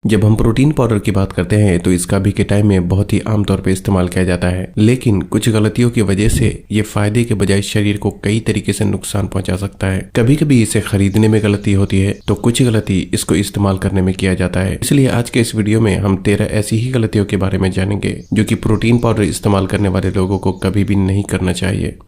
जब हम protein powder की बात करते हैं तो इसका अभी के टाइम में बहुत ही आम तौर पे इस्तेमाल किया जाता है, लेकिन कुछ गलतियों की वजह से ये फायदे के बजाय शरीर को कई तरीके से नुकसान पहुंचा सकता है। कभी कभी इसे खरीदने में गलती होती है तो कुछ गलती इसको इस्तेमाल करने में किया जाता है। इसलिए आज के इस वीडियो में हम 13 ऐसी ही गलतियों के बारे में जानेंगे जो कि प्रोटीन पाउडर इस्तेमाल करने वाले लोगों को कभी भी नहीं करना चाहिए।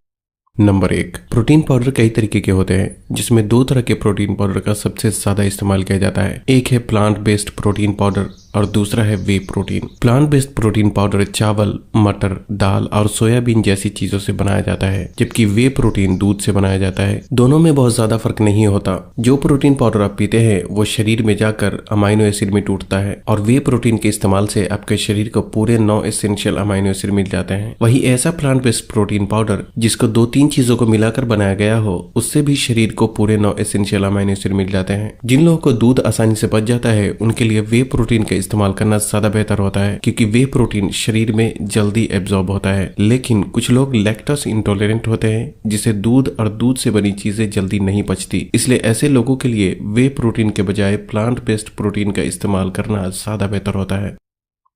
नंबर 1, प्रोटीन पाउडर कई तरीके के होते हैं, जिसमें दो तरह के प्रोटीन पाउडर का सबसे ज्यादा इस्तेमाल किया जाता है। एक है प्लांट बेस्ड प्रोटीन पाउडर और दूसरा है whey protein. Plant based protein powder चावल, मटर, दाल और सोयाबीन जैसी चीजों से बनाया जाता है, जबकि वे प्रोटीन दूध से बनाया जाता है। दोनों में बहुत ज्यादा फर्क नहीं होता। जो प्रोटीन पाउडर आप पीते हैं वो शरीर में जाकर अमाइनो एसिड में टूटता है और वे प्रोटीन के इस्तेमाल से आपके शरीर को पूरे 9 एसेंशियल अमाइनो एसिड मिल जाते हैं। वही ऐसा प्लांट बेस्ड प्रोटीन पाउडर जिसको 2-3 चीजों को मिलाकर बनाया गया हो, उससे भी शरीर को पूरे 9 एसेंशियल अमाइनो एसिड मिल जाते हैं। जिन लोगों को दूध आसानी से पच जाता है उनके लिए वे प्रोटीन का इस्तेमाल करना ज्यादा बेहतर होता है, क्योंकि वे प्रोटीन शरीर में जल्दी एब्जॉर्ब होता है। लेकिन कुछ लोग लैक्टोज इंटॉलरेंट होते हैं, जिसे दूध और दूध से बनी चीजें जल्दी नहीं पचती। इसलिए ऐसे लोगों के लिए वे प्रोटीन के बजाय प्लांट बेस्ड प्रोटीन का इस्तेमाल करना ज्यादा बेहतर होता है।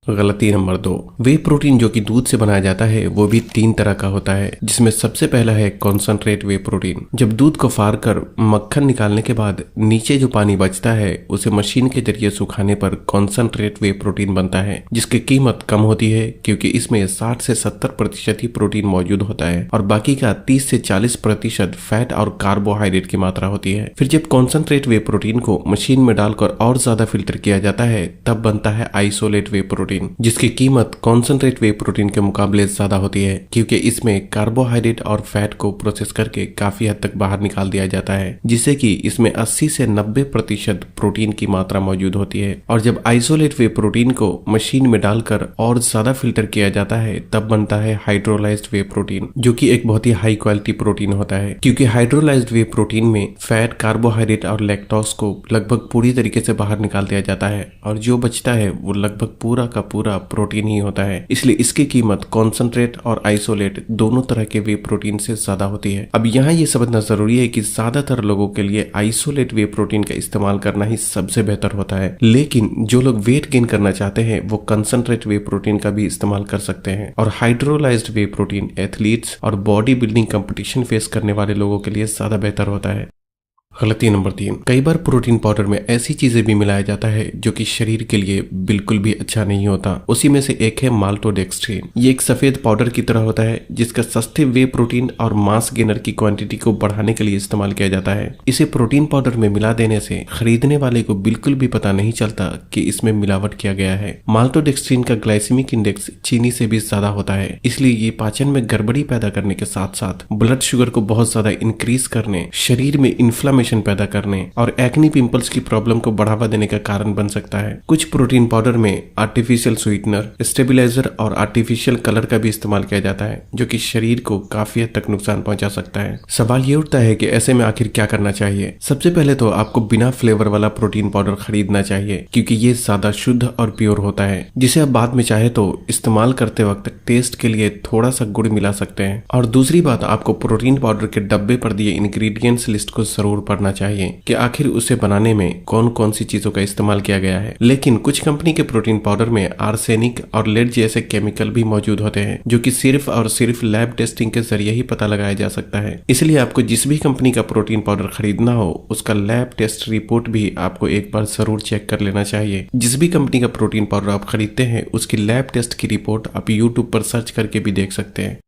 गलती नंबर 2, वे प्रोटीन जो कि दूध से बनाया जाता है वो भी 3 तरह का होता है, जिसमें सबसे पहला है कॉन्सेंट्रेट वे प्रोटीन। जब दूध को फाड़ कर मक्खन निकालने के बाद नीचे जो पानी बचता है उसे मशीन के जरिए सुखाने पर कॉन्सेंट्रेट वे प्रोटीन बनता है, जिसकी कीमत कम होती है क्योंकि इसमें 60 से 70% ही प्रोटीन मौजूद होता है और बाकी का 30 से 40% फैट और कार्बोहाइड्रेट की मात्रा होती है। फिर जब कॉन्सेंट्रेट वे प्रोटीन को मशीन में डालकर और ज्यादा फिल्टर किया जाता है तब बनता है आइसोलेट वे प्रोटीन, जिसकी कीमत कॉन्सेंट्रेट वे प्रोटीन के मुकाबले ज्यादा होती है, क्योंकि इसमें कार्बोहाइड्रेट और फैट को प्रोसेस करके काफी हद तक बाहर निकाल दिया जाता है, जिससे कि इसमें 80 से 90% प्रोटीन की मात्रा मौजूद होती है। और जब आइसोलेट वे प्रोटीन को मशीन में डालकर और ज्यादा फिल्टर किया जाता है तब बनता है हाइड्रोलाइज्ड वे प्रोटीन, जो कि एक बहुत ही हाई क्वालिटी प्रोटीन होता है, क्योंकि हाइड्रोलाइज्ड वे प्रोटीन में फैट, कार्बोहाइड्रेट और लैक्टोज को लगभग पूरी तरीके से बाहर निकाल दिया जाता है और जो बचता है वो लगभग पूरा प्रोटीन ही होता है। इसलिए इसकी कीमत कॉन्सेंट्रेट और आइसोलेट दोनों तरह के वे प्रोटीन से ज्यादा होती है। अब यहाँ ये समझना जरूरी है कि ज्यादातर लोगों के लिए आइसोलेट वे प्रोटीन का इस्तेमाल करना ही सबसे बेहतर होता है, लेकिन जो लोग वेट गेन करना चाहते हैं वो कंसंट्रेट वे प्रोटीन का भी इस्तेमाल कर सकते हैं। और हाइड्रोलाइज्ड वे प्रोटीन एथलीट्स और बॉडी बिल्डिंग कंपटीशन फेस करने वाले लोगों के लिए ज्यादा बेहतर होता है। गलती नंबर 3, कई बार प्रोटीन पाउडर में ऐसी चीजें भी मिलाया जाता है जो कि शरीर के लिए बिल्कुल भी अच्छा नहीं होता। उसी में से एक है माल्टोडेक्स्ट्रिन। ये एक सफेद पाउडर की तरह होता है जिसका सस्ते वे प्रोटीन और मास गेनर की क्वांटिटी को बढ़ाने के लिए इस्तेमाल किया जाता है। इसे प्रोटीन पाउडर में मिला देने से खरीदने वाले को बिल्कुल भी पता नहीं चलता कि इसमें मिलावट किया गया है। माल्टोडेक्स्ट्रिन का ग्लाइसेमिक इंडेक्स चीनी से भी ज्यादा होता है, इसलिए ये पाचन में गड़बड़ी पैदा करने के साथ साथ ब्लड शुगर को बहुत ज्यादा इंक्रीज करने, शरीर में इन्फ्लेमेशन पैदा करने और एक्नी पिंपल्स की प्रॉब्लम को बढ़ावा देने का कारण बन सकता है। कुछ प्रोटीन पाउडर में आर्टिफिशियल स्वीटनर, स्टेबलाइजर और आर्टिफिशियल कलर का भी इस्तेमाल किया जाता है, जो कि शरीर को काफी हद तक नुकसान पहुंचा सकता है। सवाल ये उठता है कि ऐसे में आखिर क्या करना चाहिए। सबसे पहले तो आपको बिना फ्लेवर वाला प्रोटीन पाउडर खरीदना चाहिए, क्योंकि ये ज्यादा शुद्ध और प्योर होता है, जिसे आप बाद में चाहे तो इस्तेमाल करते वक्त टेस्ट के लिए थोड़ा सा गुड़ मिला सकते हैं। और दूसरी बात, आपको प्रोटीन पाउडर के डब्बे पर दिए इंग्रेडिएंट्स लिस्ट को जरूर पढ़ना चाहिए कि आखिर उसे बनाने में कौन कौन सी चीजों का इस्तेमाल किया गया है। लेकिन कुछ कंपनी के प्रोटीन पाउडर में आर्सेनिक और लेड जैसे केमिकल भी मौजूद होते हैं, जो कि सिर्फ और सिर्फ लैब टेस्टिंग के जरिए ही पता लगाया जा सकता है। इसलिए आपको जिस भी कंपनी का प्रोटीन पाउडर खरीदना हो उसका लैब टेस्ट रिपोर्ट भी आपको एक बार जरूर चेक कर लेना चाहिए। जिस भी कंपनी का प्रोटीन पाउडर आप खरीदते हैं उसकी लैब टेस्ट की रिपोर्ट आप यूट्यूब पर सर्च करके भी देख सकते हैं।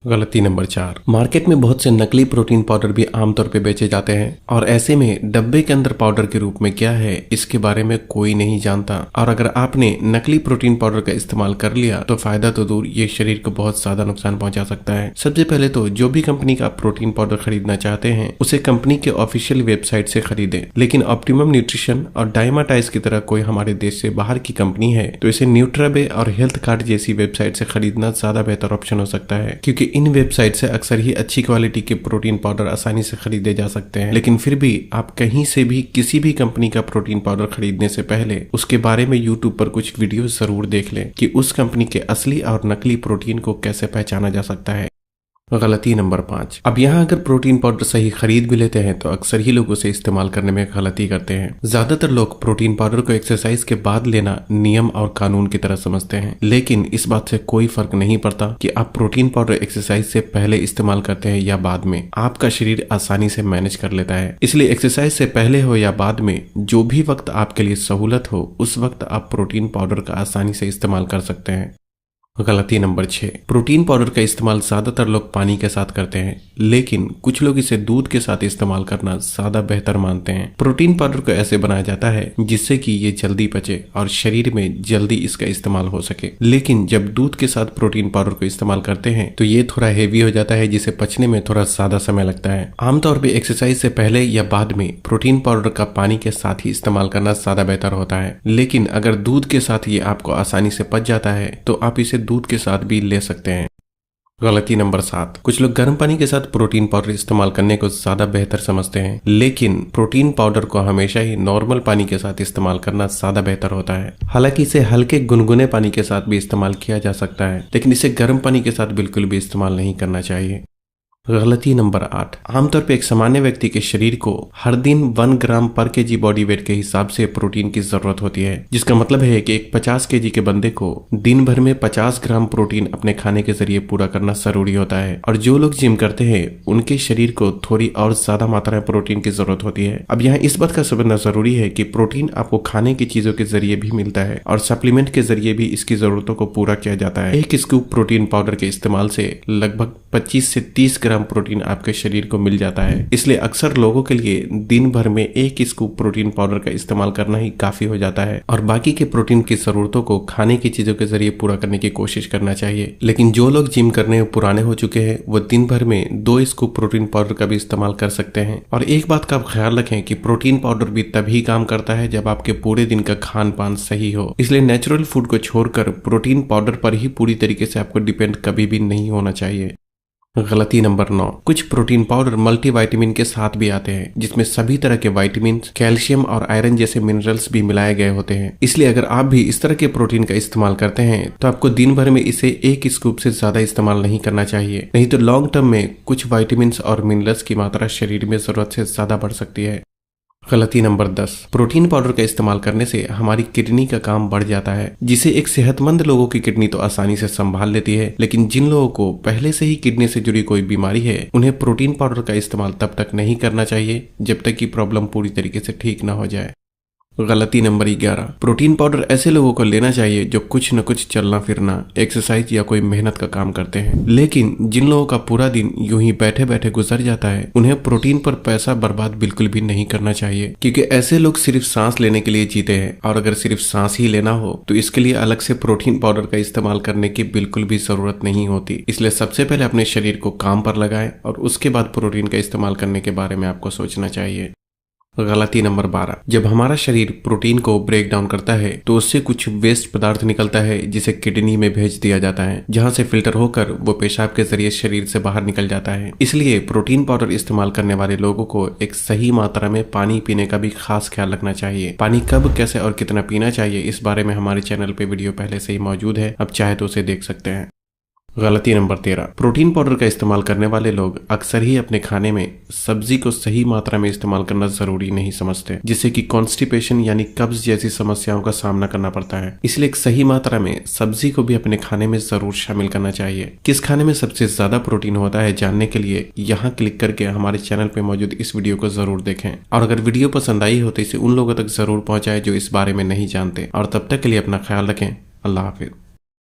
गलती नंबर 4, मार्केट में बहुत से नकली प्रोटीन पाउडर भी आमतौर पे बेचे जाते हैं और ऐसे में डब्बे के अंदर पाउडर के रूप में क्या है इसके बारे में कोई नहीं जानता। और अगर आपने नकली प्रोटीन पाउडर का इस्तेमाल कर लिया तो फायदा तो दूर, ये शरीर को बहुत ज्यादा नुकसान पहुंचा सकता है। सबसे पहले तो जो भी कंपनी का प्रोटीन पाउडर खरीदना चाहते हैं उसे कंपनी के ऑफिशियल वेबसाइट से खरीदे, लेकिन ऑप्टिमम न्यूट्रिशन और डायमाटाइज की तरह कोई हमारे देश से बाहर की कंपनी है तो इसे न्यूट्राबे और हेल्थ कार्ड जैसी वेबसाइट से खरीदना ज्यादा बेहतर ऑप्शन हो सकता है, क्योंकि इन वेबसाइट से अक्सर ही अच्छी क्वालिटी के प्रोटीन पाउडर आसानी से खरीदे जा सकते हैं। लेकिन फिर भी आप कहीं से भी किसी भी कंपनी का प्रोटीन पाउडर खरीदने से पहले उसके बारे में यूट्यूब पर कुछ वीडियो जरूर देख लें कि उस कंपनी के असली और नकली प्रोटीन को कैसे पहचाना जा सकता है। गलती नंबर 5। अब यहाँ अगर प्रोटीन पाउडर सही खरीद भी लेते हैं तो अक्सर ही लोग उसे इस्तेमाल करने में गलती करते हैं। ज्यादातर लोग प्रोटीन पाउडर को एक्सरसाइज के बाद लेना नियम और कानून की तरह समझते हैं, लेकिन इस बात से कोई फर्क नहीं पड़ता कि आप प्रोटीन पाउडर एक्सरसाइज से पहले इस्तेमाल करते हैं या बाद में, आपका शरीर आसानी से मैनेज कर लेता है। इसलिए एक्सरसाइज से पहले हो या बाद में, जो भी वक्त आपके लिए सहूलत हो उस वक्त आप प्रोटीन पाउडर का आसानी से इस्तेमाल कर सकते हैं। गलती नंबर 6। प्रोटीन पाउडर का इस्तेमाल ज्यादातर लोग पानी के साथ करते हैं, लेकिन कुछ लोग इसे दूध के साथ इस्तेमाल करना ज्यादा बेहतर मानते हैं। प्रोटीन पाउडर को ऐसे बनाया जाता है जिससे कि ये जल्दी पचे और शरीर में जल्दी इसका इस्तेमाल हो सके, लेकिन जब दूध के साथ प्रोटीन पाउडर को इस्तेमाल करते हैं तो ये थोड़ा हेवी हो जाता है, जिसे पचने में थोड़ा ज्यादा समय लगता है। आमतौर पर एक्सरसाइज से पहले या बाद में प्रोटीन पाउडर का पानी के साथ ही इस्तेमाल करना ज्यादा बेहतर होता है, लेकिन अगर दूध के साथ ये आपको आसानी से पच जाता है तो आप इसे दूध के साथ भी ले सकते हैं। गलती नंबर 7। कुछ लोग गर्म पानी के साथ प्रोटीन पाउडर इस्तेमाल करने को ज्यादा बेहतर समझते हैं, लेकिन प्रोटीन पाउडर को हमेशा ही नॉर्मल पानी के साथ इस्तेमाल करना ज्यादा बेहतर होता है। हालांकि इसे हल्के गुनगुने पानी के साथ भी इस्तेमाल किया जा सकता है, लेकिन इसे गर्म पानी के साथ बिल्कुल भी इस्तेमाल नहीं करना चाहिए। गलती नंबर 8। आमतौर पे एक सामान्य व्यक्ति के शरीर को हर दिन 1 ग्राम पर केजी बॉडी वेट के हिसाब से प्रोटीन की जरूरत होती है, जिसका मतलब है कि एक 50 केजी के बंदे को दिन भर में 50 ग्राम प्रोटीन अपने खाने के जरिए पूरा करना जरूरी होता है। और जो लोग जिम करते हैं उनके शरीर को थोड़ी और ज्यादा मात्रा में प्रोटीन की जरूरत होती है। अब यहाँ इस बात का समझना जरूरी है कि प्रोटीन आपको खाने की चीजों के जरिए भी मिलता है और सप्लीमेंट के जरिए भी इसकी जरूरतों को पूरा किया जाता है। एक स्कूप प्रोटीन पाउडर के इस्तेमाल से लगभग 25 से 30 ग्राम प्रोटीन आपके शरीर को मिल जाता है। इसलिए अक्सर लोगों के लिए दिन भर में एक स्कूप प्रोटीन पाउडर का इस्तेमाल करना ही काफी हो जाता है और बाकी के प्रोटीन की जरूरतों को खाने की चीजों के जरिए पूरा करने की कोशिश करना चाहिए। लेकिन जो लोग जिम करने में पुराने हो चुके हैं वो दिन भर में 2 स्कूप प्रोटीन पाउडर का भी इस्तेमाल कर सकते हैं। और एक बात का आप ख्याल रखें कि प्रोटीन पाउडर भी तभी काम करता है जब आपके पूरे दिन का खान पान सही हो। इसलिए नेचुरल फूड को छोड़कर प्रोटीन पाउडर पर ही पूरी तरीके से आपको डिपेंड कभी भी नहीं होना चाहिए। गलती नंबर 9। कुछ प्रोटीन पाउडर मल्टीविटामिन के साथ भी आते हैं, जिसमें सभी तरह के विटामिन, कैल्शियम और आयरन जैसे मिनरल्स भी मिलाए गए होते हैं। इसलिए अगर आप भी इस तरह के प्रोटीन का इस्तेमाल करते हैं तो आपको दिन भर में इसे एक स्कूप से ज्यादा इस्तेमाल नहीं करना चाहिए, नहीं तो लॉन्ग टर्म में कुछ विटामिन और मिनरल्स की मात्रा शरीर में जरूरत से ज्यादा बढ़ सकती है। गलती नंबर 10। प्रोटीन पाउडर का इस्तेमाल करने से हमारी किडनी का काम बढ़ जाता है, जिसे एक सेहतमंद लोगों की किडनी तो आसानी से संभाल लेती है, लेकिन जिन लोगों को पहले से ही किडनी से जुड़ी कोई बीमारी है उन्हें प्रोटीन पाउडर का इस्तेमाल तब तक नहीं करना चाहिए जब तक कि प्रॉब्लम पूरी तरीके से ठीक न हो जाए। गलती नंबर 11। प्रोटीन पाउडर ऐसे लोगों को लेना चाहिए जो कुछ न कुछ चलना फिरना, एक्सरसाइज या कोई मेहनत का काम करते हैं, लेकिन जिन लोगों का पूरा दिन यूं ही बैठे बैठे गुजर जाता है उन्हें प्रोटीन पर पैसा बर्बाद बिल्कुल भी नहीं करना चाहिए, क्योंकि ऐसे लोग सिर्फ सांस लेने के लिए जीते हैं और अगर सिर्फ सांस ही लेना हो तो इसके लिए अलग से प्रोटीन पाउडर का इस्तेमाल करने की बिल्कुल भी जरूरत नहीं होती। इसलिए सबसे पहले अपने शरीर को काम पर लगाएं और उसके बाद प्रोटीन का इस्तेमाल करने के बारे में आपको सोचना चाहिए। गलती नंबर 12। जब हमारा शरीर प्रोटीन को ब्रेक डाउन करता है तो उससे कुछ वेस्ट पदार्थ निकलता है जिसे किडनी में भेज दिया जाता है, जहां से फिल्टर होकर वो पेशाब के जरिए शरीर से बाहर निकल जाता है। इसलिए प्रोटीन पाउडर इस्तेमाल करने वाले लोगों को एक सही मात्रा में पानी पीने का भी खास ख्याल रखना चाहिए। पानी कब, कैसे और कितना पीना चाहिए इस बारे में हमारे चैनल पे वीडियो पहले से ही मौजूद है, आप चाहे तो उसे देख सकते हैं। गलती नंबर 13। प्रोटीन पाउडर का इस्तेमाल करने वाले लोग अक्सर ही अपने खाने में सब्जी को सही मात्रा में इस्तेमाल करना जरूरी नहीं समझते, जिससे कि कॉन्स्टिपेशन यानी कब्ज जैसी समस्याओं का सामना करना पड़ता है। इसलिए एक सही मात्रा में सब्जी को भी अपने खाने में जरूर शामिल करना चाहिए। किस खाने में सबसे ज्यादा प्रोटीन होता है जानने के लिए यहाँ क्लिक करके हमारे चैनल पे मौजूद इस वीडियो को जरूर देखें और अगर वीडियो पसंद आई हो तो इसे उन लोगों तक जरूर पहुंचाएं जो इस बारे में नहीं जानते। और तब तक के लिए अपना ख्याल रखें। अल्लाह हाफिज।